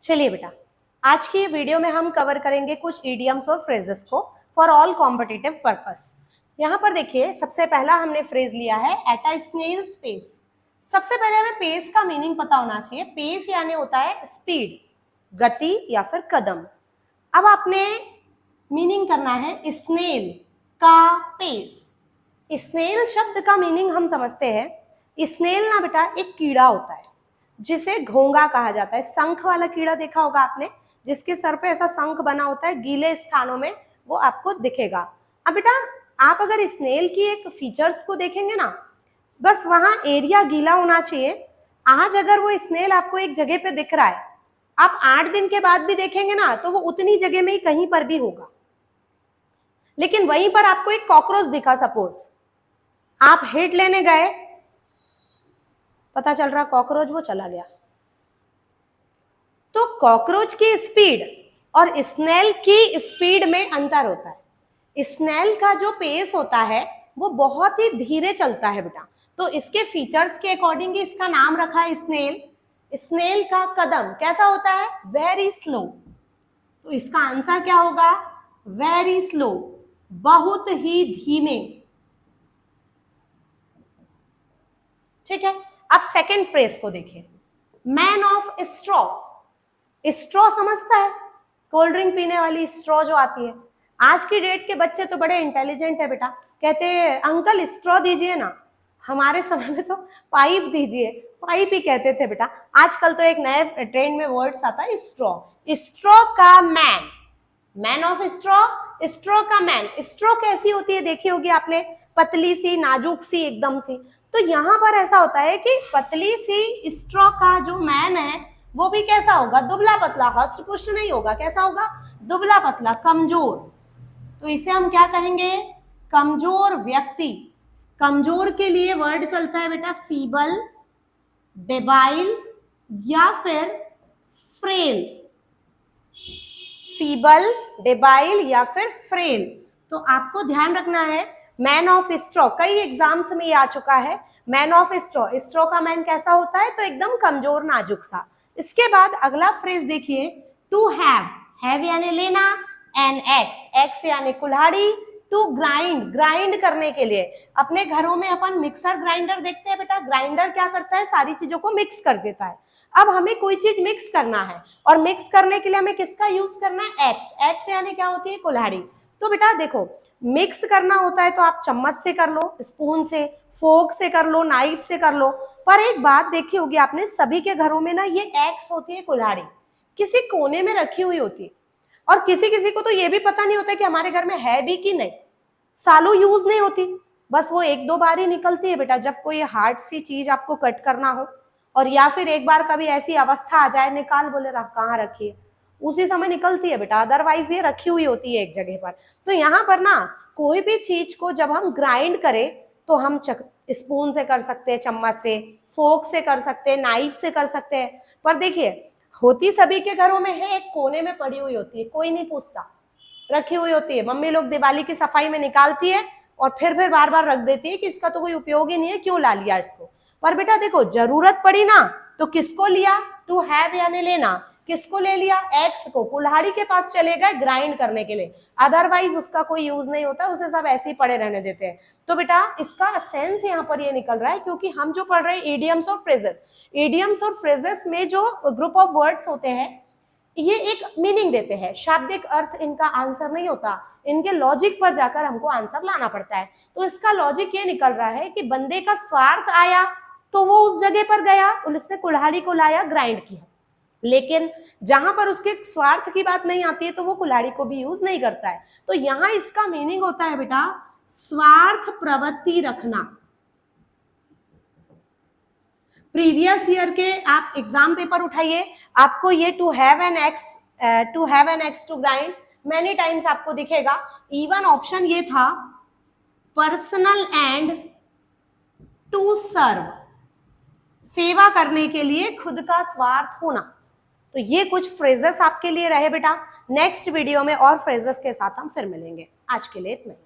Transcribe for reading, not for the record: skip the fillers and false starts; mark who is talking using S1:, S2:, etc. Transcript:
S1: चलिए बेटा, आज की वीडियो में हम कवर करेंगे कुछ इडियम्स और फ्रेजेस को फॉर ऑल कॉम्पिटिटिव पर्पस। यहाँ पर देखिए, सबसे पहला हमने फ्रेज लिया है एट अ स्नेल्स पेस। सबसे पहले हमें पेस का मीनिंग पता होना चाहिए। पेस यानी होता है स्पीड, गति या फिर कदम। अब आपने मीनिंग करना है स्नेल का पेस। स्नेल शब्द का मीनिंग हम समझते हैं। स्नेल ना बेटा एक कीड़ा होता है जिसे घोंगा कहा जाता है। शंख वाला कीड़ा देखा होगा आपने, जिसके सर पे ऐसा शंख बना होता है, गीले स्थानों में वो आपको दिखेगा। अब बेटा आप अगर स्नेल की एक फीचर्स को देखेंगे ना, बस वहां एरिया गीला होना चाहिए। आज अगर वो स्नेल आपको एक जगह पे दिख रहा है, आप 8 दिन के बाद भी देखेंगे ना तो वो उतनी जगह में ही कहीं पर भी होगा। लेकिन वहीं पर आपको एक कॉकरोच दिखा, सपोज आप हिट लेने गए, पता चल रहा कॉकरोच वो चला गया। तो कॉकरोच की स्पीड और स्नेल की स्पीड में अंतर होता है। स्नेल का जो पेस होता है वो बहुत ही धीरे चलता है बेटा, तो इसके फीचर्स के अकॉर्डिंग इसका नाम रखा है स्नेल। स्नेल का कदम कैसा होता है? Very slow. तो इसका आंसर क्या होगा? वेरी स्लो, बहुत ही धीमे। ठीक है, अब सेकेंड फ्रेज को देखिए, मैन ऑफ स्ट्रॉ। स्ट्रॉ समझता है? कोल्ड ड्रिंक पीने वाली स्ट्रॉ जो आती है। आज की डेट के बच्चे तो बड़े इंटेलिजेंट है बेटा, कहते हैं अंकल स्ट्रॉ दीजिए ना। हमारे समय में तो पाइप दीजिए, पाइप ही कहते थे बेटा। आजकल तो एक नए ट्रेंड में वर्ड्स आता है स्ट्रॉ। स्ट्रॉ का man, man of straw, straw का मैन। स्ट्रॉ कैसी होती है देखी होगी आपने, पतली सी, नाजुक सी, एकदम सी। तो यहाँ पर ऐसा होता है कि पतली सी स्ट्रॉ का जो मैन है वो भी कैसा होगा? दुबला पतला, हष्ट पुष्ट नहीं होगा। कैसा होगा? दुबला पतला, कमजोर। तो इसे हम क्या कहेंगे? कमजोर व्यक्ति। कमजोर के लिए वर्ड चलता है बेटा फीबल, डेबाइल या फिर फ्रेल। फीबल, डेबाइल या फिर फ्रेल। तो आपको ध्यान रखना है मैन ऑफ स्ट्रॉ, कई एग्जाम्स में ये आ चुका है। मैन ऑफ स्ट्रॉ, स्ट्रॉ का मैन कैसा होता है? तो एकदम कमजोर, नाजुक सा। इसके बाद अगला फ्रेज देखिए, टू हैव यानी लेना, एन एक्स, एक्स यानी कुल्हाड़ी, टू ग्राइंड, ग्राइंड करने के लिए। अपने घरों में अपन मिक्सर ग्राइंडर देखते हैं बेटा। ग्राइंडर क्या करता है? सारी चीजों को मिक्स कर देता है। अब हमें कोई चीज मिक्स करना है और मिक्स करने के लिए हमें किसका यूज करना है? एक्स। एक्स यानी क्या होती है? कुल्हाड़ी। तो बेटा देखो, मिक्स करना होता है तो आप चम्मच से कर लो, स्पून से, फोर्क से कर लो, नाइफ से कर लो। पर एक बात देखी होगी आपने, सभी के घरों में ना ये एक्स होती है, कुल्हाड़ी किसी कोने में रखी हुई होती है। और किसी किसी को तो ये भी पता नहीं होता कि हमारे घर में है भी कि नहीं। सालों यूज नहीं होती, बस वो 1-2 बार ही निकलती है बेटा, जब कोई हार्ड सी चीज आपको कट करना हो, और या फिर एक बार कभी ऐसी अवस्था आ जाए, निकाल बोले कहाँ रखी है, उसी समय निकलती है बेटा। अदरवाइज ये रखी हुई होती है एक जगह पर। तो यहाँ पर ना कोई भी चीज को जब हम ग्राइंड करें तो हम स्पून से कर सकते हैं, चम्मच से, फोर्क से कर सकते हैं, नाइफ से कर सकते हैं। पर देखिए, होती सभी के घरों में है, एक कोने में पड़ी हुई होती है, कोई नहीं पूछता, रखी हुई होती है। मम्मी लोग दिवाली की सफाई में निकालती है और फिर बार बार रख देती है कि इसका तो कोई उपयोग ही नहीं है, क्यों ला लिया इसको। पर बेटा देखो, जरूरत पड़ी ना तो किसको लिया? टू हैव यानी लेना। किसको ले लिया? एक्स को। कुल्हाड़ी के पास चले गए ग्राइंड करने के लिए, अदरवाइज उसका कोई यूज नहीं होता, उसे सब ऐसे ही पड़े रहने देते हैं। तो बेटा इसका सेंस यहाँ पर ये निकल रहा है, क्योंकि हम जो पढ़ रहे हैं इडियम्स और फ्रेजेस, इडियम्स और फ्रेजेस में जो ग्रुप ऑफ वर्ड्स होते हैं ये एक मीनिंग देते हैं, शाब्दिक अर्थ इनका आंसर नहीं होता, इनके लॉजिक पर जाकर हमको आंसर लाना पड़ता है। तो इसका लॉजिक ये निकल रहा है कि बंदे का स्वार्थ आया तो वो उस जगह पर गया, उसने कुल्हाड़ी को लाया, ग्राइंड किया। लेकिन जहां पर उसके स्वार्थ की बात नहीं आती है तो वो कुल्हाड़ी को भी यूज नहीं करता है। तो यहां इसका मीनिंग होता है बेटा स्वार्थ प्रवृत्ति रखना। प्रीवियस ईयर के आप एग्जाम पेपर उठाइए, आपको ये to have an axe to grind many times आपको दिखेगा। इवन ऑप्शन ये था पर्सनल एंड टू सर्व, सेवा करने के लिए, खुद का स्वार्थ होना। तो ये कुछ फ्रेजेस आपके लिए रहे बेटा। नेक्स्ट वीडियो में और फ्रेजेस के साथ हम फिर मिलेंगे। आज के लिए इतना ही।